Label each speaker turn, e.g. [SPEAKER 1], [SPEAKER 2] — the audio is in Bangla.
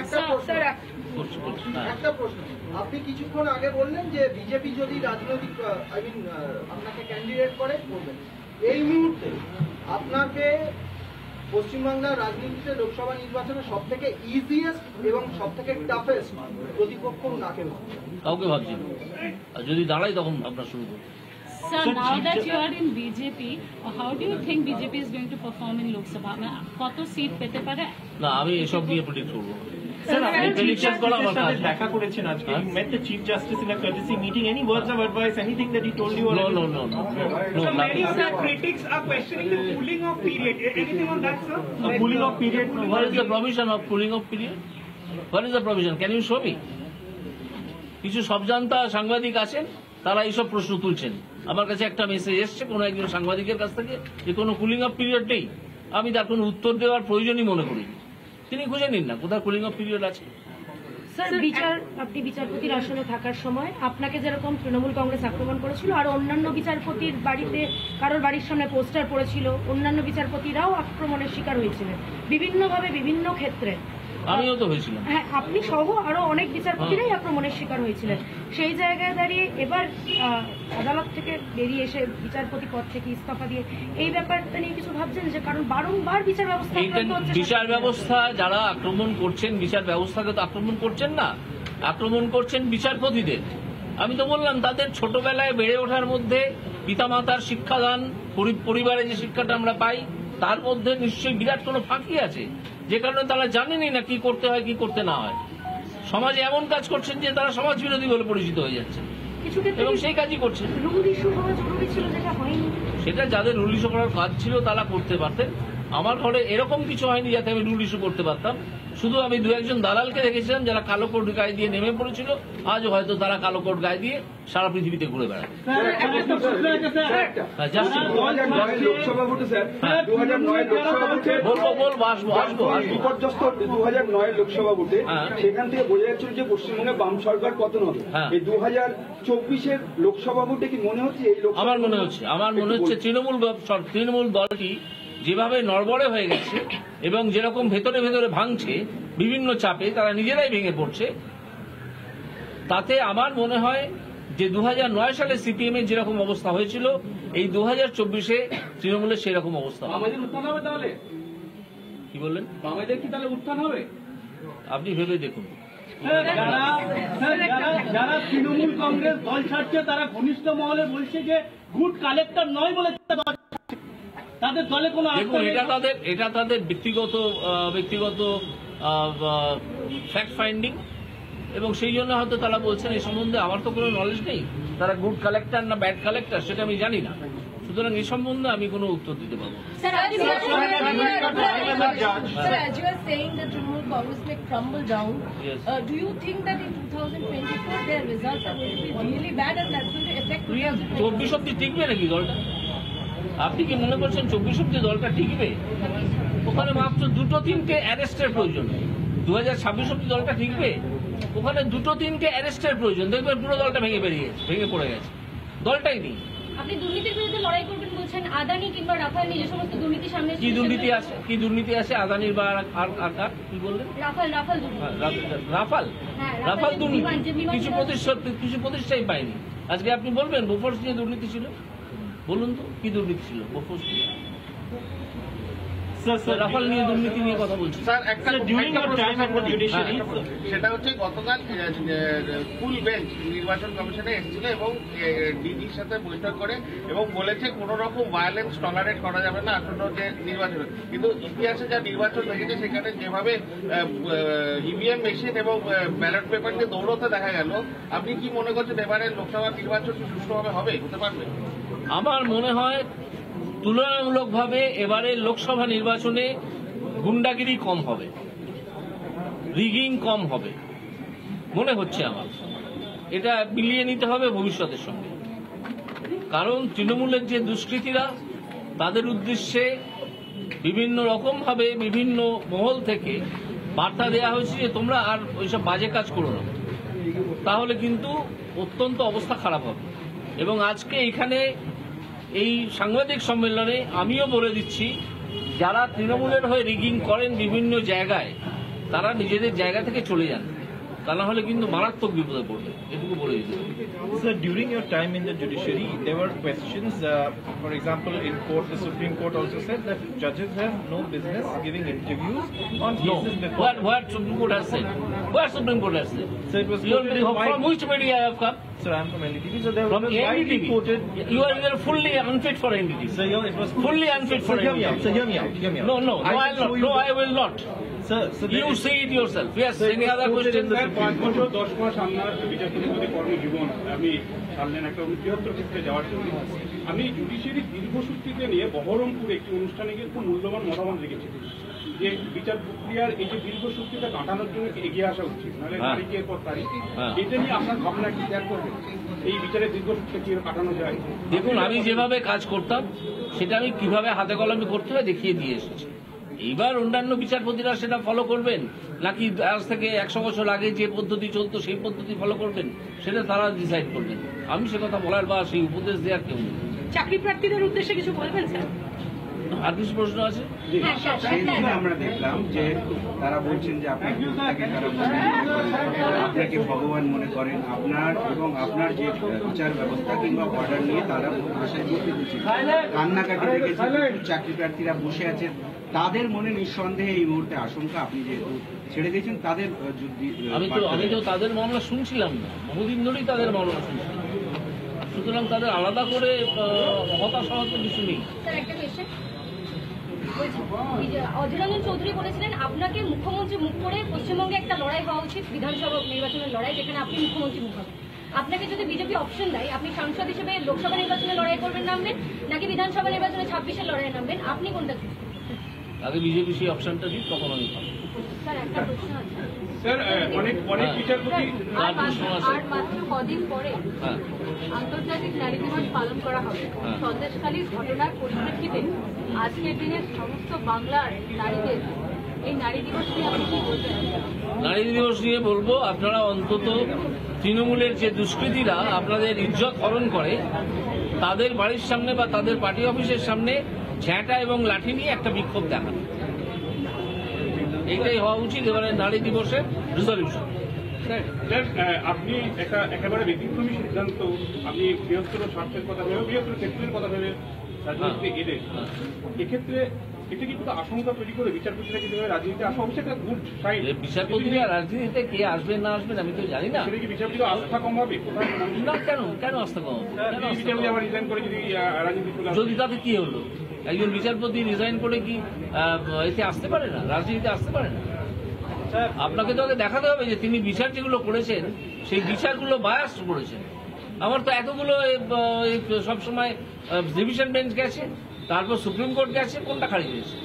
[SPEAKER 1] একটা প্রশ্ন, আপনি কিছুক্ষণ আগে বললেন যে বিজেপি যদি রাজনৈতিক আপনাকে ক্যান্ডিডেট করে করবেন, এই মুহূর্তে আপনাকে পশ্চিমবাংলার রাজনীতিতে লোকসভা নির্বাচনে সব থেকে ইজিয়েস্ট এবং সব থেকে টাফেস্ট প্রতিপক্ষ কাকে
[SPEAKER 2] কাউকে ভাবছি না, আর যদি দাঁড়াই তখন ভাবনা শুরু করব।
[SPEAKER 3] Sir, now that you are in BJP, how do you think BJP is going to perform in Lok Sabha? কত সিট পেতে পারে?
[SPEAKER 2] না, আমি এসব নিয়ে প্রেডিক্ট করব।
[SPEAKER 4] Sir, আপনি প্রেডিকশন করা আমার কাছে দেখা করেছেন আজকে। You met the Chief Justice in a courtesy meeting. Any words of advice, anything that he told you?
[SPEAKER 2] No.
[SPEAKER 5] So many of the critics are questioning the cooling off period. Anything on that, sir?
[SPEAKER 4] A cooling off period.
[SPEAKER 2] What is the provision of cooling off period? What is the provision? Can you show me? কিছু সবজান্তা সাংবাদিক আছেন, তারা এইসব প্রশ্ন তুলছেন। আমার কাছে একটা মেসেজ এসছে কোন একজন সাংবাদিকের কাছ থেকে যে কোনো কুলিং অফ পিরিয়ড নেই। আমি তার কোনো উত্তর দেওয়ার প্রয়োজনই মনে করিনি। তিনি খুঁজে নিন না কোথায় কুলিং অফ পিরিয়ড আছে।
[SPEAKER 6] স্যার, আপনি বিচারপতির আসনে থাকার সময় আপনাকে যেরকম তৃণমূল কংগ্রেস আক্রমণ করেছিল, আর অন্যান্য বিচারপতির বাড়িতে কারোর বাড়ির সামনে পোস্টার পড়েছিল, অন্যান্য বিচারপতিরাও আক্রমণের শিকার হয়েছিলেন বিভিন্নভাবে বিভিন্ন ক্ষেত্রে।
[SPEAKER 2] আমিও তো হয়েছিলাম।
[SPEAKER 6] হ্যাঁ, আপনি সহ আরো অনেক বিচারপতিরাই আক্রমণের শিকার হয়েছিলেন। সেই জায়গায় দাঁড়িয়ে এবার আদালত থেকে বেরিয়ে এসে বিচারপতি পদ থেকে ইস্তফা দিয়ে এই ব্যাপারটা নিয়ে কিছু ভাবছেন? যে কারণ বারংবার বিচার
[SPEAKER 2] ব্যবস্থা যারা আক্রমণ করছেন, বিচার ব্যবস্থাকে তো আক্রমণ করছেন না, আক্রমণ করছেন বিচারপতিদের। আমি তো বললাম তাদের ছোটবেলায় বেড়ে ওঠার মধ্যে পিতামাতার শিক্ষাদান, পরিবারে যে শিক্ষাটা আমরা পাই তার মধ্যে নিশ্চয়ই বিরাট কোনো ফাঁকি আছে, যে কারণে তারা জানেনই না কি করতে হয় কি করতে না হয়। সমাজে এমন কাজ করছেন যে তারা সমাজ বিরোধী বলে পরিচিত হয়ে যাচ্ছে এবং সেই কাজই করছেন। সেটা যাদের রুল ইস্যু করার কাজ ছিল তারা করতে পারতেন। আমার ঘরে এরকম কিছু হয়নি যাতে আমি রুল ইস্যু করতে পারতাম। শুধু আমি দু একজন দালালকে দেখেছিলাম যারা কালো কোট গায়ে দিয়ে নেমে পড়েছিল, আজও হয়তো তারা কালো কোট গায়ে দিয়ে সারা পৃথিবীতে ঘুরে বেড়ায়।
[SPEAKER 7] বিপর্যস্ত 2009 লোকসভা ভোটে সেখান থেকে বোঝা যাচ্ছিল যে পশ্চিমবঙ্গে বাম সরকার পতন হবে। এই 2024-এর লোকসভা ভোটে কি মনে হচ্ছে?
[SPEAKER 2] আমার মনে হচ্ছে তৃণমূল দলটি যেভাবে নড়বড়ে হয়ে গেছে এবং যেরকম ভেতরে ভেতরে ভাঙছে বিভিন্ন চাপে, তারা নিজেরাই ভেঙে পড়ছে, তাতে আমার মনে হয় যে 2009 সালে সিপিএম এর যেরকম অবস্থা হয়েছিল এই 2024-এ তৃণমূলের সেরকম অবস্থা।
[SPEAKER 5] বামেদের উত্থান হবে তাহলে?
[SPEAKER 2] কি বললেন?
[SPEAKER 5] বামেদের কি তাহলে উত্থান হবে?
[SPEAKER 2] আপনি ভেবে দেখুন।
[SPEAKER 4] যারা তৃণমূল কংগ্রেস দল ছাড়ছে তারা ঘনিষ্ঠ মহলে বলছে যে গুড কালেক্টর নয় বলে তাদের দলে কোনো
[SPEAKER 2] দেখুন, এটা তাদের ব্যক্তিগত ফ্যাক্ট ফাইন্ডিং এবং সেই জন্য হয়তো তারা বলছেন। এই সম্বন্ধে আমার তো কোনো নলেজ নেই, তারা গুড কালেক্টর না ব্যাড কালেক্টর সেটা আমি জানি না, সুতরাং এই সম্বন্ধে আমি কোনো উত্তর দিতে পারবো। চব্বিশ অব্দি টিকবে নাকি দলটা? আপনি কি মনে করছেন 24 অব্দি দলটা টিকবে? ওখানে মাত্র 2-3টে অ্যারেস্টের প্রয়োজন। 2026 অব্দি দলটা টিকবে? ওখানে 2-3টে অ্যারেস্টের প্রয়োজন। দেখবেন পুরো দলটা ভেঙে পড়ে গেছে, দলটাই নেই।
[SPEAKER 6] আপনি দুর্নীতির বিরুদ্ধে লড়াই করবেন বলছেন, আদানি কিংবা রাফাল নিয়ে যে সমস্ত দুর্নীতি সামনে
[SPEAKER 2] কি দুর্নীতি আছে আদানির বা আর কি বললেন? রাফাল দুর্নীতি কিছু প্রতিষ্ঠাই পায়নি। আজকে আপনি বলবেন বোফোর্স নিয়ে দুর্নীতি ছিল? বলুন তো কি দুর্নীতি ছিল বোফোর্স নিয়ে? রাফাল নিয়ে দুর্নীতি নিয়ে কথা বলছি।
[SPEAKER 8] সেটা হচ্ছে গতকাল ফুল বেঞ্চ নির্বাচন কমিশনে এসেছিল এবং ডিজির সাথে বৈঠক করে এবং বলেছে কোন রকম ভায়োলেন্স টলারেট করা যাবে না আসন্ন যে নির্বাচন। কিন্তু ইতিহাসে যা নির্বাচন হয়েছে সেখানে যেভাবে ইভিএম মেশিন এবং ব্যালট পেপার নিয়ে দৌড়তে দেখা গেল, আপনি কি মনে করছেন এবারে লোকসভা নির্বাচন সুষ্ঠুভাবে হতে পারবে?
[SPEAKER 2] আমার মনে হয় তুলনামূলকভাবে এবারে লোকসভা নির্বাচনে গুন্ডাগিরি কম হবে, রিগিং কম হবে মনে হচ্ছে আমার। এটা মিলিয়ে নিতে হবে ভবিষ্যতের সঙ্গে, কারণ তৃণমূলের যে দুষ্কৃতীরা তাদের উদ্দেশ্যে বিভিন্ন রকমভাবে বিভিন্ন মহল থেকে বার্তা দেওয়া হয়েছে যে তোমরা আর ওইসব বাজে কাজ করো না, তাহলে কিন্তু অত্যন্ত অবস্থা খারাপ হবে। এবং আজকে এখানে এই সাংবাদিক সম্মেলনে আমিও বলে দিচ্ছি, যারা তৃণমূলের হয়ে রিগিং করেন বিভিন্ন জায়গায় তারা নিজেদের জায়গা থেকে চলে যান, তা না হলে কিন্তু মারাত্মক বিপদে পড়বে, এটুকু বলে দিতে হবে।
[SPEAKER 9] Sir, during your time in the judiciary, there were questions. For example, in court, the Supreme Court also said that judges have no business giving interviews on
[SPEAKER 2] No,
[SPEAKER 9] cases before.
[SPEAKER 2] what Supreme Court has said? What Supreme Court has said?
[SPEAKER 9] So it was
[SPEAKER 2] You
[SPEAKER 9] quoted in
[SPEAKER 2] from which media I have come?
[SPEAKER 9] Sir, I'm from NDTV. So there
[SPEAKER 2] From
[SPEAKER 9] was widely
[SPEAKER 2] NDTV.
[SPEAKER 9] quoted.
[SPEAKER 2] You are fully unfit for NDTV.
[SPEAKER 9] So it was
[SPEAKER 2] Fully unfit for
[SPEAKER 9] Sir, hear me out.
[SPEAKER 2] NDTV.
[SPEAKER 9] So hear me out. Hear me out.
[SPEAKER 2] No,
[SPEAKER 9] can
[SPEAKER 2] I will
[SPEAKER 9] show
[SPEAKER 2] not.
[SPEAKER 9] you
[SPEAKER 2] No,
[SPEAKER 9] the-
[SPEAKER 2] I will not.
[SPEAKER 9] Sir, so
[SPEAKER 2] You
[SPEAKER 9] there-
[SPEAKER 2] see it yourself. Yes.
[SPEAKER 9] Sir,
[SPEAKER 2] Any
[SPEAKER 9] it was
[SPEAKER 2] other
[SPEAKER 9] quoted
[SPEAKER 2] question?
[SPEAKER 9] in the
[SPEAKER 10] 5 বছর 10 মাস আপনার বিচারপতি পদে কর্মজীবন আপনি ছাড়লেন একটা বৃহত্তর ক্ষেত্রে যাওয়ার জন্য। আমি জুডিশিয়ারি দীর্ঘসূত্রিতে নিয়ে বহরমপুরে একটি অনুষ্ঠানে গিয়ে খুব মূল্যবান মতামত রেখেছিলেন যে বিচার প্রক্রিয়ার এই যে দীর্ঘসূত্রিতা কাটানোর জন্য এগিয়ে আসা উচিত, নাহলে তারিখের পর তারিখ। এটা নিয়ে আপনার ভাবনা কি শেয়ার করবেন, এই বিচারের দীর্ঘসূত্রে কি কাটানো যায়?
[SPEAKER 2] দেখুন, আমি যেভাবে কাজ করতাম সেটা আমি কিভাবে হাতে কলমে করতে হয় দেখিয়ে দিয়ে এসেছি। এইবার অন্যান্য বিচারপতিরা সেটা ফলো করবেন নাকি আজ থেকে 100 বছর আগে যে পদ্ধতি চলতো সেই পদ্ধতি ফলো করবেন, সেটা তারা ডিসাইড করবেন। আমি সে কথা বলার বা সেই উপদেশ দেওয়ার কেউ নেই।
[SPEAKER 6] চাকরি প্রার্থীদের উদ্দেশ্যে কিছু বলবেন স্যার?
[SPEAKER 2] আর কিছু প্রশ্ন আছে?
[SPEAKER 11] আমরা দেখলাম যে তারা বলছেন যে আপনার তারা আপনাকে ভগবান মনে করেন, আপনার এবং আপনার যে বিচার ব্যবস্থা কিংবা অর্ডার নিয়ে তারা ভাষায় করতে দিচ্ছেন, কান্নাকাটি দেখেছি, চাকরি প্রার্থীরা বসে আছেন, তাদের মনে নিঃসন্দেহে এই মুহূর্তে আশঙ্কা আপনি যেহেতু ছেড়ে দিয়েছেন তাদের
[SPEAKER 2] আমি তো তাদের মামলা শুনছিলাম না, বহুদিন ধরেই তাদের মামলা শুনছিলাম, সুতরাং তাদের আলাদা করে হতাশ হওয়ার তো কিছু নেই।
[SPEAKER 12] অধীর রঞ্জন চৌধুরী বলেছিলেন আপনাকে মুখ্যমন্ত্রী মুখ করে পশ্চিমবঙ্গে একটা লড়াই হওয়া উচিত, বিধানসভা নির্বাচনের লড়াই, যেখানে আপনি মুখ্যমন্ত্রী মুখ হবেন। আপনাকে যদি বিজেপি অপশন দেয়, আপনি সাংসদ হিসেবে লোকসভা নির্বাচনে লড়াই করবেন নামবেন, নাকি বিধানসভা নির্বাচনে 26-এর লড়াই নামবেন, আপনি কোনটা চুজ করবেন?
[SPEAKER 2] আগে বিজেপি সেই অপশনটা দিক, তখন আমি পাবো।
[SPEAKER 12] স্যার, একটা প্রশ্ন আছে।
[SPEAKER 10] স্যার, অনেক বিচারপতি
[SPEAKER 12] আর মাত্র কদিন পরে আন্তর্জাতিক নারী দিবস পালন করা হবে। সন্দেশখালীর ঘটনার পরিপ্রেক্ষিতে আজকের দিনের সমস্ত বাংলার নারীদের এই নারী দিবস নিয়ে আপনি কি বলবেন?
[SPEAKER 2] নারী দিবস নিয়ে বলবো, আপনারা অন্তত তৃণমূলের যে দুষ্কৃতীরা আপনাদের ইজ্জত হরণ করে তাদের বাড়ির সামনে বা তাদের পার্টি অফিসের সামনে ঝ্যাঁটা এবং লাঠি নিয়ে একটা বিক্ষোভ দেখান। এইটাই হওয়া উচিত এবারে নারী দিবসের রেজলিউশন।
[SPEAKER 10] আপনি একেবারে ব্যতিক্রমী সিদ্ধান্ত, আপনি বৃহত্তর স্বার্থের কথা ভেবে, বৃহত্তর ক্ষেত্রের কথা ভেবে রাজনীতিতে এলেন। এক্ষেত্রে এটা কি কোনো আশঙ্কা তৈরি করে বিচারপতিরা কিভাবে রাজনীতিতে আসা অবশ্যই একটা গুড সাইড?
[SPEAKER 2] বিচারপতিরা রাজনীতিতে কে আসবেন না আসবেন আমি তো জানি না।
[SPEAKER 10] সেটা কি বিচারপতিরা আস্থা কম হবে?
[SPEAKER 2] না, কেন আস্থা কম হবে?
[SPEAKER 10] বিচারপতি আবার রিজাইন করে যদি রাজনীতি,
[SPEAKER 2] যদি তাতে কি হলো? একজন বিচারপতি রিজাইন করে কি এতে আসতে পারে না, রাজনীতিতে আসতে পারে না? আপনাকে তো আগে দেখাতে হবে যে তিনি বিচার যেগুলো করেছেন সেই বিচারগুলো বায়াস করেছেন। আমার তো এতগুলো সবসময় ডিভিশন বেঞ্চ গেছে, তারপর সুপ্রিম কোর্ট গেছে, কোনটা খারিজ হয়েছে?